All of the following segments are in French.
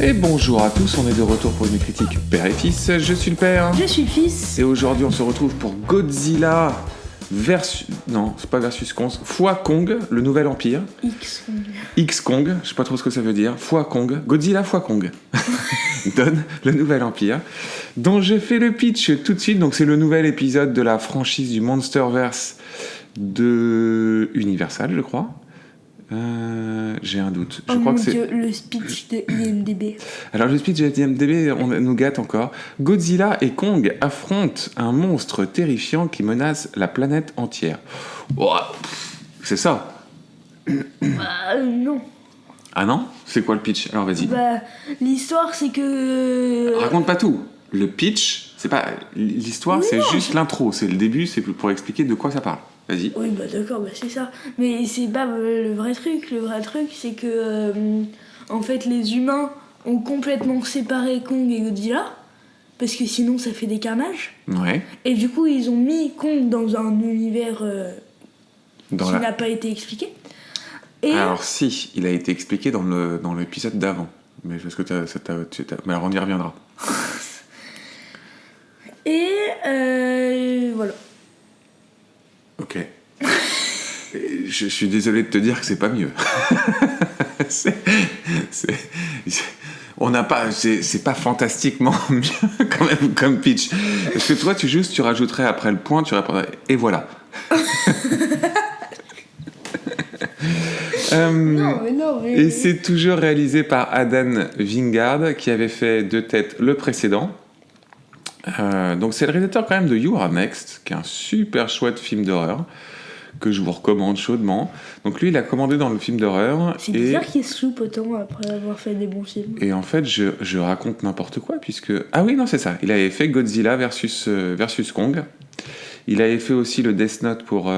Et bonjour à tous, on est de retour pour une critique père et fils. Je suis le père. Je suis le fils. Et aujourd'hui on se retrouve pour Godzilla versus... Non, c'est pas versus Kong. Fois Kong, le nouvel empire. X-Kong. X-Kong, je sais pas trop ce que ça veut dire. Fois Kong. Godzilla fois Kong. Donne le nouvel empire. Dont je fais le pitch tout de suite. Donc c'est le nouvel épisode de la franchise du Monsterverse de Universal, je crois. J'ai un doute. Je crois que c'est... Dieu, le speech de IMDb. Alors le speech de IMDb, on nous gâte encore. Godzilla et Kong affrontent un monstre terrifiant qui menace la planète entière. Oh, c'est ça. Non. Ah non ? C'est quoi le pitch ? Alors vas-y. L'histoire, c'est que... Raconte pas tout. Le pitch, c'est pas... L'histoire, Oui, c'est non, juste l'intro. C'est le début, c'est pour expliquer de quoi ça parle. Vas-y. Oui, d'accord, c'est ça. Mais c'est pas le vrai truc. Le vrai truc, c'est que... en fait, les humains ont complètement séparé Kong et Godzilla. Parce que sinon, ça fait des carnages. Ouais. Et du coup, ils ont mis Kong dans un univers qui n'a pas été expliqué. Et... Alors si, il a été expliqué dans l'épisode d'avant. Mais parce que mais alors on y reviendra. Et voilà. Ok. Je suis désolé de te dire que c'est pas mieux. On n'a pas, c'est pas fantastiquement mieux quand même comme pitch. Parce que toi, tu rajouterais après le point, tu répondrais et voilà. Non, mais... Et c'est toujours réalisé par Adam Wingard qui avait fait Deux Têtes le précédent. Donc c'est le réalisateur quand même de You Are Next, qui est un super chouette film d'horreur que je vous recommande chaudement. Donc lui, il a commandé dans le film d'horreur. C'est bizarre qu'il se loupe autant après avoir fait des bons films. Et en fait, je raconte n'importe quoi, puisque... Ah oui, non, c'est ça. Il avait fait Godzilla versus Kong. Il avait fait aussi le Death Note pour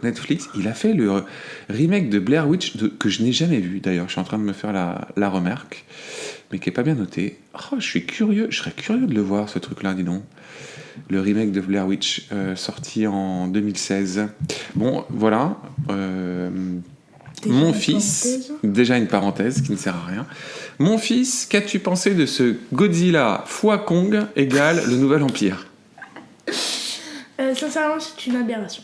Netflix. Il a fait le remake de Blair Witch, que je n'ai jamais vu, d'ailleurs. Je suis en train de me faire la remarque, mais qui n'est pas bien noté. Oh, je serais curieux de le voir, ce truc-là, dis donc. Le remake de Blair Witch, sorti en 2016. Bon, voilà. Mon fils, déjà une parenthèse qui ne sert à rien. Mon fils, qu'as-tu pensé de ce Godzilla fois Kong égale le Nouvel Empire ? Sincèrement, c'est une aberration.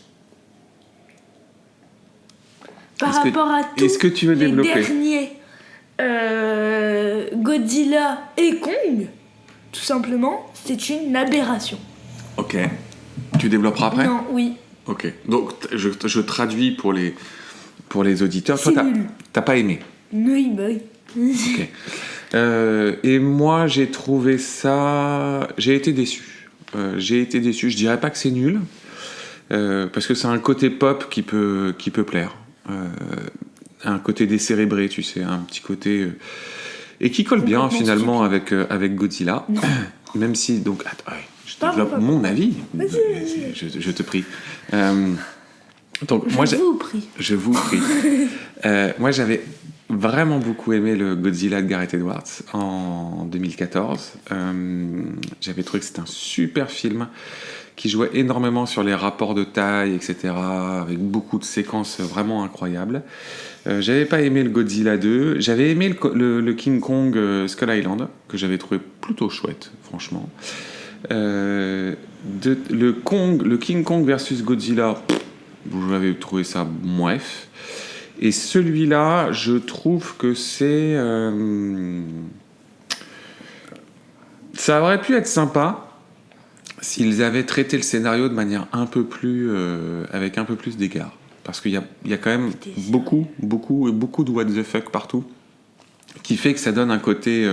Par rapport à tous est-ce que tu veux les développer derniers Godzilla et Kong, tout simplement, c'est une aberration. Ok. Tu développeras après ? Non, oui. Ok. Donc, je traduis pour les auditeurs. C'est Toi, nul. t'as pas aimé ? Oui, oui. Ok. Et moi, j'ai trouvé ça... J'ai été déçu. Je dirais pas que c'est nul, parce que c'est un côté pop qui peut plaire. Un côté décérébré, tu sais, un petit côté... et qui colle bien, finalement, avec Godzilla. Même si... Donc, attends, je développe mon avis. Je te prie. Donc, Je vous prie. Moi, j'avais vraiment beaucoup aimé le Godzilla de Gareth Edwards en 2014. J'avais trouvé que c'était un super film qui jouait énormément sur les rapports de taille, etc., avec beaucoup de séquences vraiment incroyables. J'avais pas aimé le Godzilla 2. J'avais aimé le King Kong Skull Island, que j'avais trouvé plutôt chouette, franchement. Le King Kong versus Godzilla, j'avais trouvé ça bref. Et celui-là, je trouve que c'est... ça aurait pu être sympa s'ils avaient traité le scénario de manière un peu plus... avec un peu plus d'égard. Parce qu'il y a quand même beaucoup de what the fuck partout, qui fait que ça donne un côté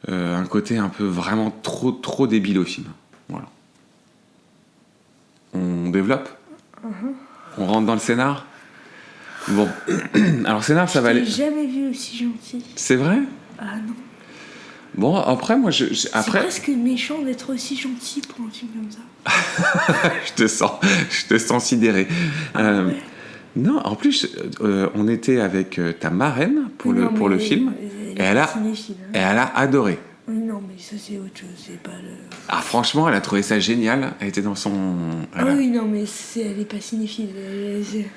un peu vraiment trop débile au film. Voilà. On développe ? On rentre dans le scénar ? Bon. Alors, scénar, ça va aller... Je l'ai jamais vu aussi gentil. C'est vrai ? Ah non. Bon, après, moi, C'est presque méchant d'être aussi gentil pour un film comme ça. je te sens sidéré. Ouais. Non, en plus, on était avec ta marraine pour le film, et elle a adoré. Oui, non, mais ça c'est autre chose, c'est pas le... Ah, franchement, elle a trouvé ça génial. Elle était dans son... oui, non, mais elle est pas cinéphile.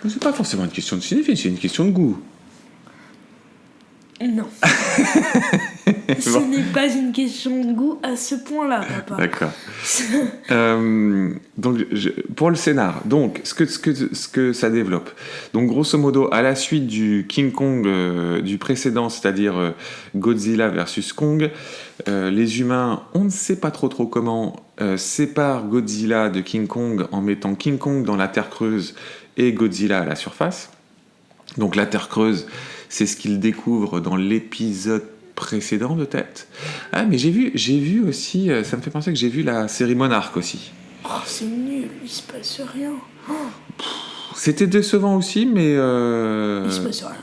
C'est pas forcément une question de cinéphile, c'est une question de goût. Non. Ce n'est pas une question de goût à ce point-là, papa. D'accord. Donc, pour le scénar, donc, ce que ça développe. Donc, grosso modo, à la suite du King Kong du précédent, c'est-à-dire Godzilla versus Kong, les humains, on ne sait pas trop comment, séparent Godzilla de King Kong en mettant King Kong dans la terre creuse et Godzilla à la surface. Donc, la terre creuse, c'est ce qu'ils découvrent dans l'épisode précédent de tête. Ah, mais j'ai vu aussi, ça me fait penser que j'ai vu la série Monarch aussi. Oh, c'est nul, il se passe rien. Oh. C'était décevant aussi, mais... Il se passe rien.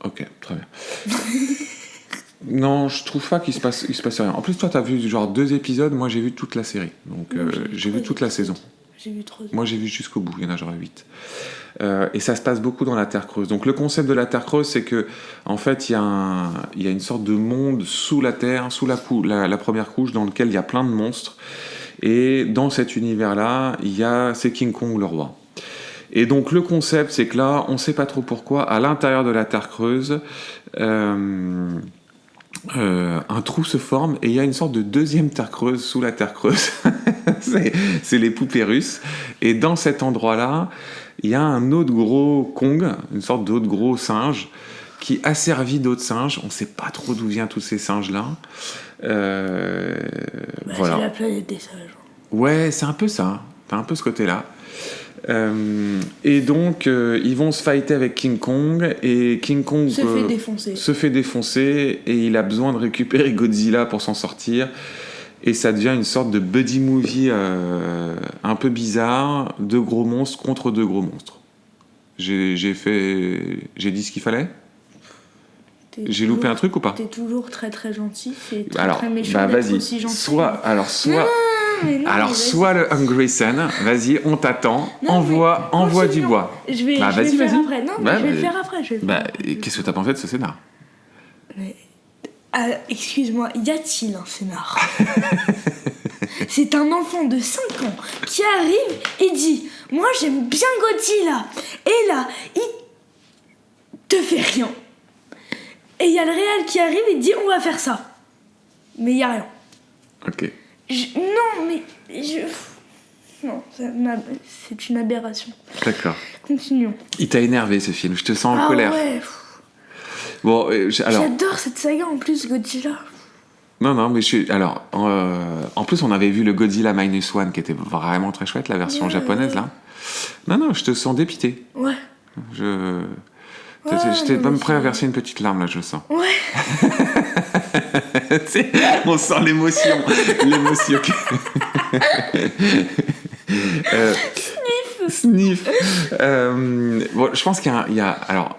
Ok, très bien. Non, je trouve pas qu'il se passe rien. En plus, toi, t'as vu genre 2 épisodes, moi j'ai vu toute la série. Donc j'ai vu toute la saison. J'ai vu 3 épisodes. Moi j'ai vu jusqu'au bout, il y en a genre 8. Et ça se passe beaucoup dans la Terre creuse. Donc le concept de la Terre creuse, c'est que en fait il y a une sorte de monde sous la Terre, sous la première couche, dans lequel il y a plein de monstres. Et dans cet univers-là, c'est King Kong le roi. Et donc le concept, c'est que là, on sait pas trop pourquoi, à l'intérieur de la Terre creuse, un trou se forme et il y a une sorte de deuxième Terre creuse sous la Terre creuse. c'est les poupées russes. Et dans cet endroit-là, il y a un autre gros Kong, une sorte d'autre gros singe, qui asservit d'autres singes. On ne sait pas trop d'où viennent tous ces singes-là. Voilà. C'est la planète des singes. Ouais, c'est un peu ça. T'as un peu ce côté-là. Et donc, ils vont se fighter avec King Kong. Et King Kong se fait défoncer. Et il a besoin de récupérer Godzilla pour s'en sortir. Et ça devient une sorte de buddy movie un peu bizarre, 2 gros monstres contre 2 gros monstres. J'ai dit ce qu'il fallait. J'ai loupé un truc ou pas? T'es toujours très très gentil, c'est très, alors, très méchant d'être aussi gentil. Soit le Hungry Sen, vas-y, on t'attend, envoie du bois. Je vais le faire après. Non, mais je vais le faire après. Qu'est-ce que t'as pensé de ce scénar? Excuse-moi, y a-t-il un scénar? C'est un enfant de 5 ans qui arrive et dit « Moi j'aime bien Godzilla !» Et là, il te fait rien. Et il y a le réal qui arrive et dit « On va faire ça !» Mais il y a rien. Ok. Non, c'est une aberration. D'accord. Continuons. Il t'a énervé ce film, je te sens en colère. Ouais. Bon, alors... J'adore cette saga en plus, Godzilla. Non, mais alors, en plus, on avait vu le Godzilla Minus One qui était vraiment très chouette, la version japonaise, là. Non, je te sens dépité. Ouais. J'étais même prêt à verser une petite larme, là, je le sens. Ouais. On sent l'émotion. Sniff. Bon, je pense qu'il y a... Alors,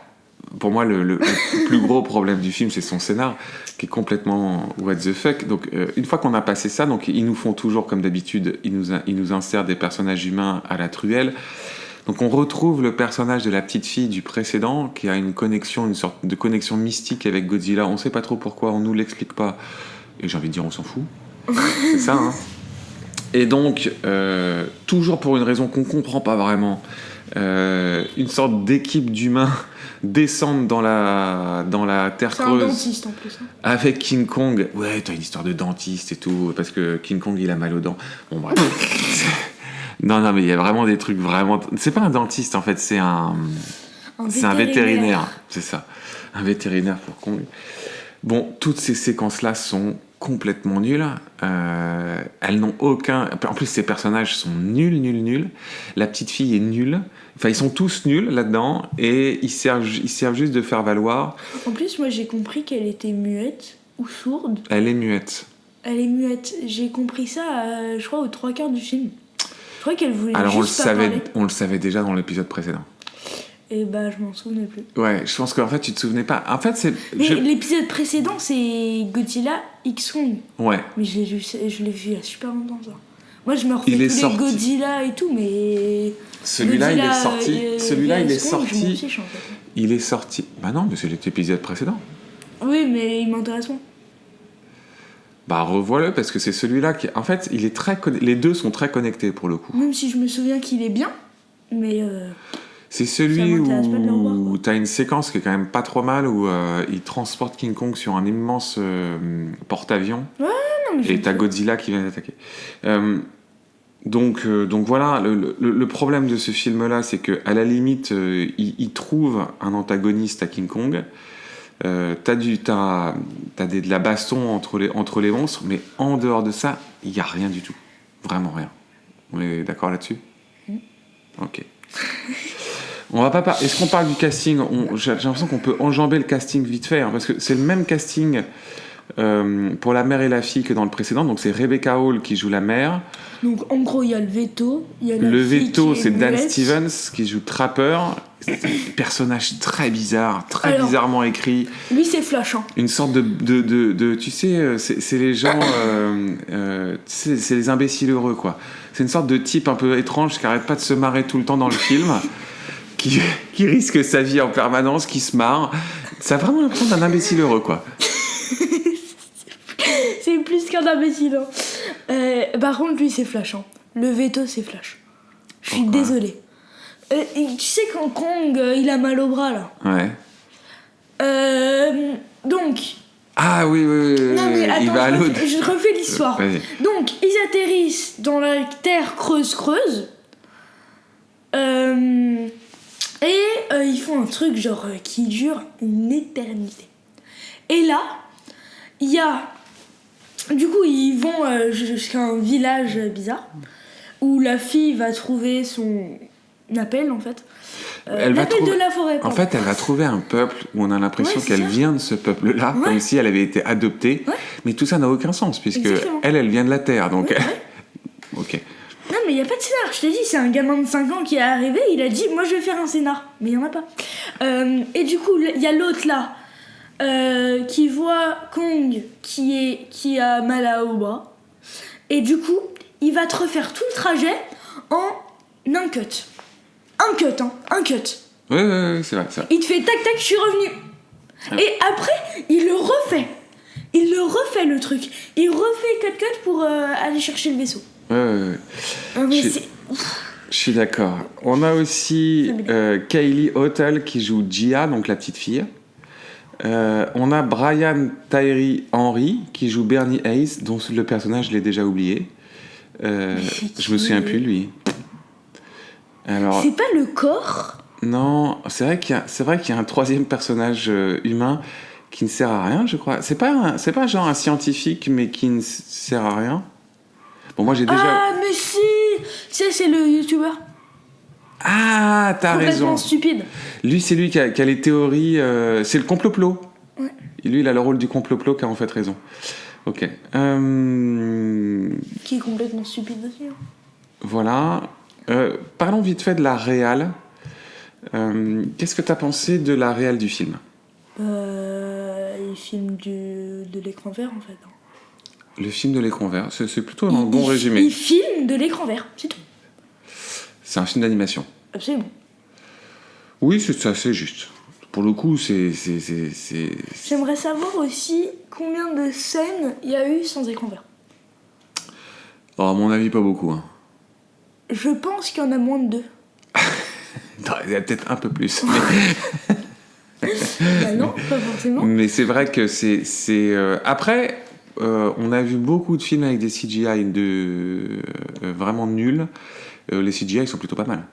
pour moi, le plus gros problème du film, c'est son scénar, qui est complètement what the fuck. Donc, une fois qu'on a passé ça, donc ils nous font toujours, comme d'habitude, ils nous insèrent des personnages humains à la truelle. Donc, on retrouve le personnage de la petite fille du précédent, qui a une sorte de connexion mystique avec Godzilla. On ne sait pas trop pourquoi, on nous l'explique pas. Et j'ai envie de dire, on s'en fout. C'est ça, hein. Et donc, toujours pour une raison qu'on comprend pas vraiment, une sorte d'équipe d'humains descendent dans la terre creuse. C'est un dentiste en plus. Hein. Avec King Kong. Ouais, t'as une histoire de dentiste et tout, parce que King Kong il a mal aux dents. Bon, bref. non, mais il y a vraiment des trucs vraiment. C'est pas un dentiste en fait, c'est un vétérinaire. C'est ça. Un vétérinaire pour Kong. Bon, toutes ces séquences-là sont complètement nulles. Elles n'ont aucun... En plus, ces personnages sont nuls. La petite fille est nulle. Enfin, ils sont tous nuls là-dedans et ils servent juste de faire valoir. En plus, moi, j'ai compris qu'elle était muette ou sourde. Elle est muette. J'ai compris ça, je crois, aux 3/4 du film. Je crois qu'elle voulait Alors, juste pas parler. On le savait déjà dans l'épisode précédent. Et je m'en souvenais plus. Ouais, je pense qu'en fait, tu te souvenais pas. En fait, c'est... L'épisode précédent, c'est Godzilla X Kong. Ouais. Mais je l'ai vu il y a super longtemps, ça. Moi, je me refais tous les Godzilla et tout, mais... Celui-là, il est sorti. Je m'en fiche, en fait. Il est sorti... Bah non, mais c'est l'épisode précédent. Oui, mais il m'intéresse moins. Bah revois-le, parce que c'est celui-là qui... En fait, les deux sont très connectés, pour le coup. Même si je me souviens qu'il est bien, mais... C'est celui Ça m'intéresse pas de le revoir, quoi. où t'as une séquence qui est quand même pas trop mal, où il transporte King Kong sur un immense porte-avions, Non, mais je et t'as Godzilla qui vient d'attaquer. Donc voilà, le problème de ce film-là, c'est qu'à la limite, il trouve un antagoniste à King Kong. T'as de la baston entre les monstres, mais en dehors de ça, il n'y a rien du tout. Vraiment rien. On est d'accord là-dessus ? Ok. On va pas Est-ce qu'on parle du casting ? J'ai l'impression qu'on peut enjamber le casting vite fait, hein, parce que c'est le même casting pour la mère et la fille que dans le précédent. Donc c'est Rebecca Hall qui joue la mère. Donc en gros, il y a le veto. Il y a la Le fille veto, qui est c'est Dan muette. Stevens qui joue Trapper. C'est un personnage très bizarre, Alors, bizarrement écrit. Lui, c'est Flash. Hein. Une sorte de tu sais, c'est les gens, c'est les imbéciles heureux, quoi. C'est une sorte de type un peu étrange qui arrête pas de se marrer tout le temps dans le film, qui risque sa vie en permanence, qui se marre. Ça a vraiment l'impression d'un imbécile heureux, quoi. C'est plus qu'un imbécile. Hein. Par contre, lui, c'est Flash. Hein. Le veto, c'est Flash. Je suis Pourquoi ? désolée. Tu sais quand Kong, il a mal au bras, là. Ouais. Donc... Ah oui. Non mais il attends, va à l'autre. je refais l'histoire. Vas-y. Donc, ils atterrissent dans la terre creuse. Ils font un truc genre qui dure une éternité. Et là, il y a... Du coup, ils vont jusqu'à un village bizarre où la fille va trouver son appel, en fait. L'appel de la forêt. En pardon. fait, elle va trouver un peuple où on a l'impression Ouais, c'est qu'elle ça. vient de ce peuple-là, Ouais. comme si elle avait été adoptée. Ouais. Mais tout ça n'a aucun sens, puisque Exactement. elle vient de la Terre. Donc, Ouais. ok. Non mais il n'y a pas de scénar, je t'ai dit, c'est un gamin de 5 ans qui est arrivé, il a dit moi je vais faire un scénar, mais il n'y en a pas. Et du coup, il y a l'autre là, qui voit Kong qui a mal au bras, et du coup, il va te refaire tout le trajet en un cut. Un cut. Ouais, c'est vrai. Il te fait tac tac, je suis revenu. Et après, il le refait. Le truc. Il refait cut pour aller chercher le vaisseau. Ouais. Ah, mais Je- c'est... Je suis d'accord. On a aussi Ça m'énerve. Kaylee Hotel qui joue Gia, donc la petite fille. On a Brian Tyree Henry qui joue Bernie Hayes, dont le personnage je l'ai déjà oublié. c'est Je me qui, souviens lui plus de lui. Alors, C'est pas le corps? non, c'est vrai qu'il y a un troisième personnage humain qui ne sert à rien, je crois. C'est pas genre un scientifique, mais qui ne sert à rien. Bon, moi j'ai déjà. Ah, mais si! Tu sais, c'est le youtubeur. Ah, t'as Complètement raison. stupide. Lui, c'est lui qui a les théories. C'est le complot-plot. Ouais. Et lui, il a le rôle du complot-plot qui a en fait raison. Ok. Qui est complètement stupide aussi. Hein. Voilà. Parlons vite fait de la réal. Qu'est-ce que t'as pensé de la réal du film ? Il filme de l'écran vert en fait. Hein. Le film de l'écran vert, c'est plutôt un bon résumé. Il filme de l'écran vert, c'est tout. C'est un film d'animation. Absolument. Oui, c'est assez juste. Pour le coup, c'est... J'aimerais savoir aussi combien de scènes il y a eu sans écran vert. Oh, à mon avis, pas beaucoup. Hein. Je pense qu'il y en a moins de 2. Non, il y a peut-être un peu plus. Bah non, pas forcément. Mais c'est vrai que c'est Après, on a vu beaucoup de films avec des CGI vraiment nuls. Les CGI sont plutôt pas mal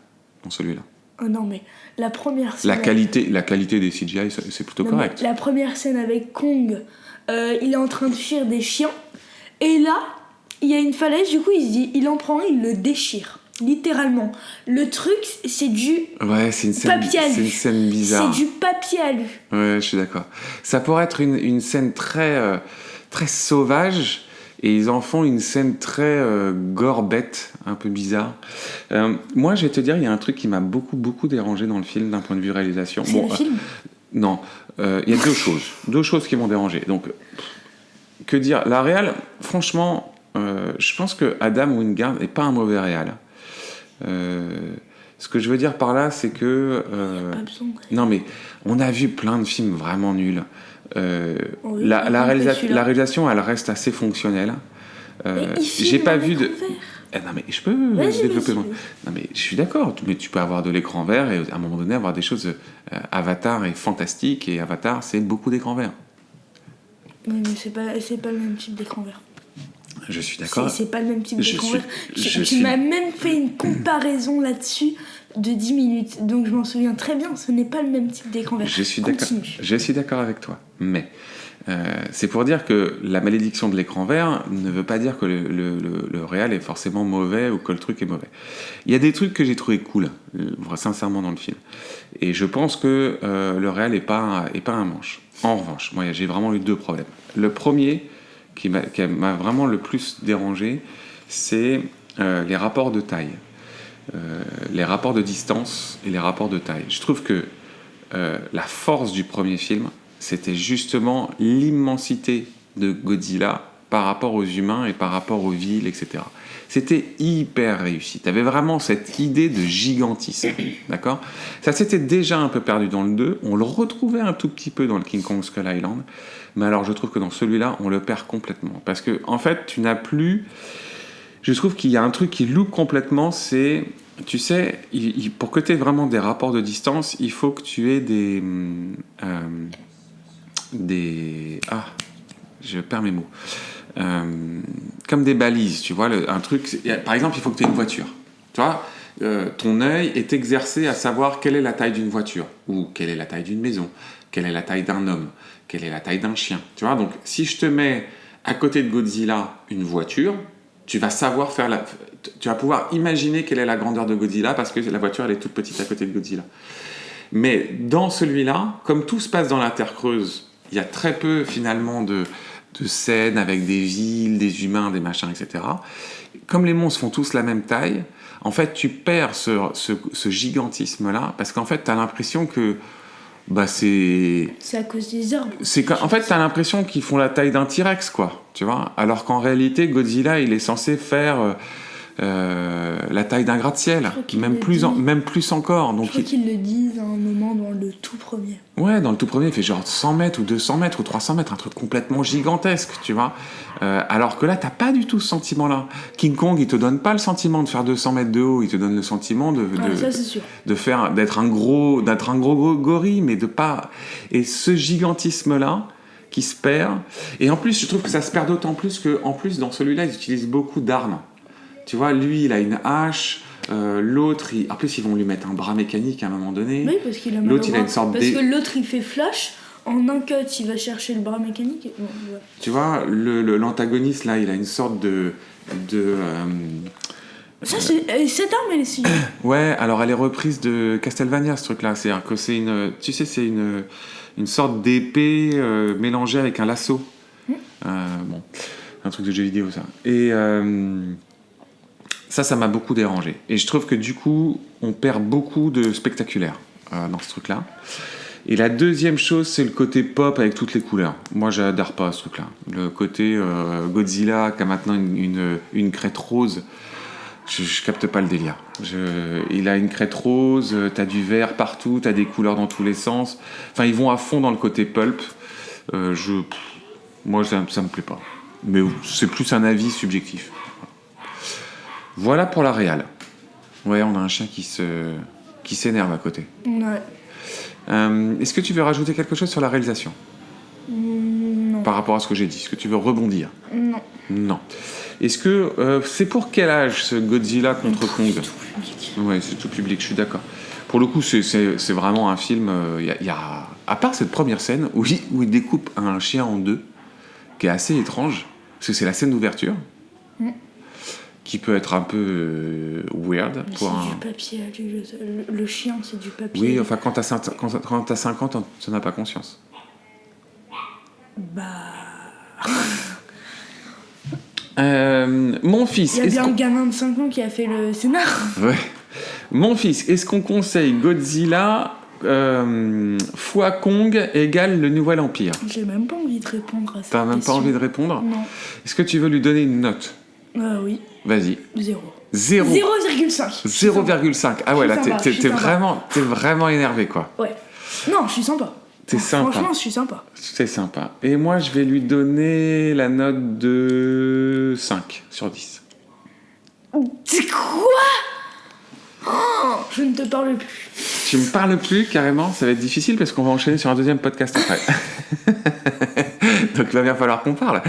dans celui-là. Oh non, mais la première scène... La qualité des CGI, c'est plutôt Non, correct. mais la première scène avec Kong, il est en train de fuir des chiens. Et là, il y a une falaise, du coup, il se dit, il en prend un, il le déchire. Littéralement. Le truc, c'est du Ouais, c'est une scène, papier alu. c'est une scène bizarre. C'est du papier alu. Ouais, je suis d'accord. Ça pourrait être une scène très, très sauvage, et ils en font une scène très gore-bête, un peu bizarre. Moi, je vais te dire, il y a un truc qui m'a beaucoup dérangé dans le film d'un point de vue réalisation. C'est le film. Non, il y a deux choses qui m'ont dérangé. Donc, que dire ? La réal, franchement, je pense que Adam Wingard n'est pas un mauvais réal. Ce que je veux dire par là, c'est que... Pas besoin de... Non, mais on a vu plein de films vraiment nuls. Oui, la celui-là. réalisation, elle reste assez fonctionnelle. Mais il filme J'ai pas en vu de... écran vert. Non mais je peux Vas-y, développer vas-y. Non mais je suis d'accord, mais tu peux avoir de l'écran vert et à un moment donné avoir des choses... Avatar est fantastique et Avatar c'est beaucoup d'écran vert. Oui, mais c'est pas le même type d'écran vert. Je suis d'accord. C'est pas le même type Je d'écran suis- vert. je Tu suis- m'as même fait une comparaison là-dessus de 10 minutes. Donc je m'en souviens très bien, ce n'est pas le même type d'écran vert. Je suis d'accord. Continue. Je suis d'accord avec toi. Mais c'est pour dire que la malédiction de l'écran vert ne veut pas dire que le réal est forcément mauvais ou que le truc est mauvais. Il y a des trucs que j'ai trouvé cool, sincèrement, dans le film. Et je pense que le réal est pas un manche. En revanche, moi, j'ai vraiment eu deux problèmes. Le premier, qui m'a vraiment le plus dérangé, c'est les rapports de taille. Les rapports de distance et les rapports de taille. Je trouve que la force du premier film, c'était justement l'immensité de Godzilla par rapport aux humains et par rapport aux villes, etc. C'était hyper réussi. Tu avais vraiment cette idée de gigantisme, d'accord ? Ça s'était déjà un peu perdu dans le 2, on le retrouvait un tout petit peu dans le King Kong Skull Island, mais alors je trouve que dans celui-là, on le perd complètement. Parce que, en fait, tu n'as plus... Je trouve qu'il y a un truc qui loupe complètement, c'est... Tu sais, pour que tu aies vraiment des rapports de distance, il faut que tu aies je perds mes mots. Comme des balises, tu vois, un truc... Par exemple, il faut que tu aies une voiture. Tu vois, ton œil est exercé à savoir quelle est la taille d'une voiture, ou quelle est la taille d'une maison, quelle est la taille d'un homme, quelle est la taille d'un chien. Tu vois, donc si je te mets à côté de Godzilla une voiture, tu vas savoir tu vas pouvoir imaginer quelle est la grandeur de Godzilla parce que la voiture elle est toute petite à côté de Godzilla. Mais dans celui-là, comme tout se passe dans la Terre creuse, il y a très peu finalement de scènes avec des villes, des humains, des machins, etc. Comme les monstres font tous la même taille, en fait tu perds ce gigantisme-là parce qu'en fait tu as l'impression que c'est à cause des arbres. En fait, t'as l'impression qu'ils font la taille d'un T-Rex, quoi, tu vois. Alors qu'en réalité, Godzilla, il est censé faire la taille d'un gratte-ciel, même plus encore. Donc, je crois qu'ils le disent à un moment dans le tout premier. Ouais, dans le tout premier, il fait genre 100 mètres ou 200 mètres ou 300 mètres, un truc complètement gigantesque, tu vois. Alors que là, t'as pas du tout ce sentiment-là. King Kong, il te donne pas le sentiment de faire 200 mètres de haut, il te donne le sentiment ça, c'est sûr. d'être un gros gorille, mais de pas... Et ce gigantisme-là, qui se perd... Et en plus, je trouve que ça se perd d'autant plus que, en plus, dans celui-là, ils utilisent beaucoup d'armes. Tu vois, lui, il a une hache... l'autre, en plus ils vont lui mettre un bras mécanique à un moment donné. Oui, parce qu'il a mal l'autre, au il a bras. une sorte parce que l'autre il fait flash, en un cut il va chercher le bras mécanique. Et... ouais. Tu vois, l'antagoniste là, il a une sorte de ça, cette arme elle est si. Ouais, alors elle est reprise de Castlevania ce truc là. C'est-à-dire que c'est une sorte d'épée mélangée avec un lasso. Bon, un truc de jeu vidéo ça. Et ça m'a beaucoup dérangé. Et je trouve que du coup, on perd beaucoup de spectaculaire dans ce truc-là. Et la deuxième chose, c'est le côté pop avec toutes les couleurs. Moi, j'adhère pas à ce truc-là. Le côté Godzilla qui a maintenant une crête rose, je capte pas le délire. Il a une crête rose, t'as du vert partout, t'as des couleurs dans tous les sens. Enfin, ils vont à fond dans le côté pulp. Moi, ça me plaît pas. Mais c'est plus un avis subjectif. Voilà pour la réal. Ouais, on a un chien qui s'énerve à côté. Ouais. Est-ce que tu veux rajouter quelque chose sur la réalisation ? Non. Par rapport à ce que j'ai dit. Est-ce que tu veux rebondir ? Non. Non. Est-ce que c'est pour quel âge ce Godzilla contre Kong ? C'est tout public. Ouais, c'est tout public, je suis d'accord. Pour le coup, c'est vraiment un film... y a, à part cette première scène où il découpe un chien en deux, qui est assez étrange, parce que c'est la scène d'ouverture, qui peut être un peu weird. Mais c'est du papier, le chien, c'est du papier. Oui, enfin, quand t'as 50 ans, tu n'as pas conscience. Bah... Mon fils... Il y a bien un gamin de 5 ans qui a fait le scénar. Ouais. Mon fils, est-ce qu'on conseille Godzilla fois Kong égale le Nouvel Empire ? J'ai même pas envie de répondre à ça. T'as même pas envie de répondre ? Non. Est-ce que tu veux lui donner une note ? Oui. Vas-y. 0. 0,5. 0,5. Ah ouais, là, t'es vraiment énervé, quoi. Ouais. Non, je suis sympa. T'es sympa. Franchement, je suis sympa. C'est sympa. Et moi, je vais lui donner la note de 5 sur 10. C'est quoi? Je ne te parle plus. Tu me parles plus, carrément, ça va être difficile parce qu'on va enchaîner sur un deuxième podcast après. Donc il va bien falloir qu'on parle.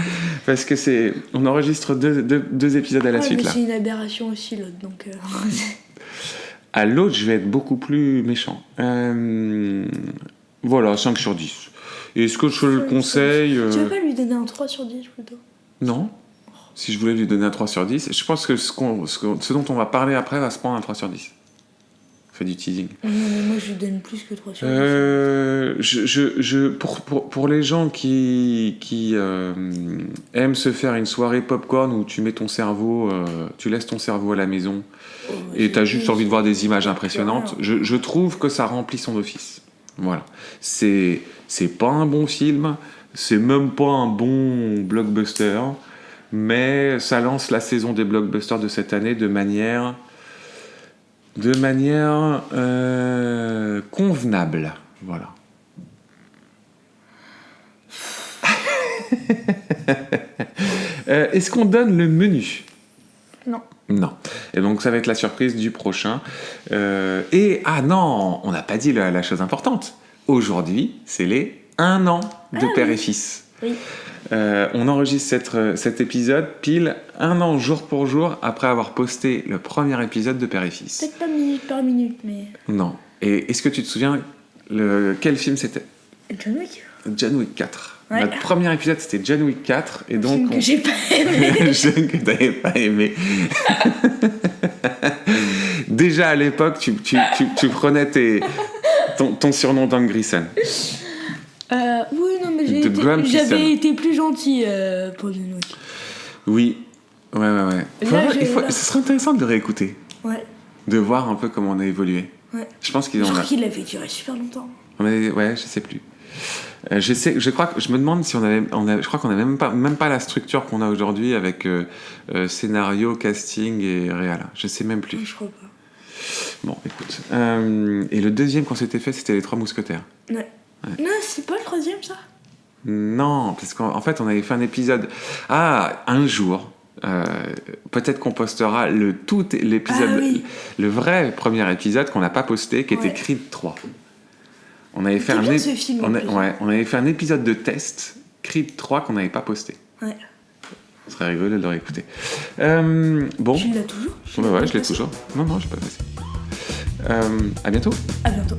Parce que on enregistre deux épisodes à la suite mais là. c'est une aberration aussi l'autre, donc... À l'autre, je vais être beaucoup plus méchant. Voilà, 5 sur 10. Est-ce que je le conseille Tu veux pas lui donner un 3 sur 10 plutôt? Non. Si je voulais lui donner un 3 sur 10, je pense que ce dont on va parler après va se prendre un 3 sur 10. Fait du teasing. Non, mais moi je lui donne plus que 3 sur 10. Pour les gens qui aiment se faire une soirée popcorn où tu mets ton cerveau, tu laisses ton cerveau à la maison et t'as juste envie de voir des images impressionnantes, je trouve que ça remplit son office. Voilà. C'est pas un bon film, c'est même pas un bon blockbuster, mais ça lance la saison des blockbusters de cette année de manière convenable. Voilà. Est-ce qu'on donne le menu? Non. Non. Et donc ça va être la surprise du prochain. Non, on n'a pas dit la chose importante. Aujourd'hui, c'est les 1 an de Père et Fils. Oui. On enregistre cet épisode pile 1 an jour pour jour après avoir posté le premier épisode de Père et Fils. Peut-être pas minute par minute, mais... Non. Et est-ce que tu te souviens quel film c'était? John Wick. John Wick 4. Ouais. Notre premier épisode c'était John Wick 4 et donc film que j'ai pas aimé. Un film que t'avais pas aimé. Déjà à l'époque tu prenais ton surnom d'Hank Grayson. Oui, non, mais j'avais été plus gentil pour John Wick. Oui. Ouais. Là, Ce serait intéressant de le réécouter. Ouais. De voir un peu comment on a évolué. Ouais. Je pense qu'il Je crois qu'il avait duré super longtemps. Ouais, je sais plus. Je me demande si je crois qu'on n'avait même pas la structure qu'on a aujourd'hui avec scénario, casting et réal. Je sais même plus. Je crois pas. Bon, écoute. Et le deuxième qu'on s'était fait, c'était Les Trois Mousquetaires. Ouais. Non, c'est pas le troisième, ça? Non, parce qu'en fait, on avait fait un épisode. Un jour. Peut-être qu'on postera l'épisode, le vrai premier épisode qu'on n'a pas posté, qui était Creed 3. On avait fait ce film, on avait fait un épisode de test Creed 3 qu'on n'avait pas posté. Ouais. Ce serait rigolo de le réécouter. Bon. Tu l'as toujours? Ouais, je l'ai toujours. Non, j'ai pas passé. À bientôt. À bientôt.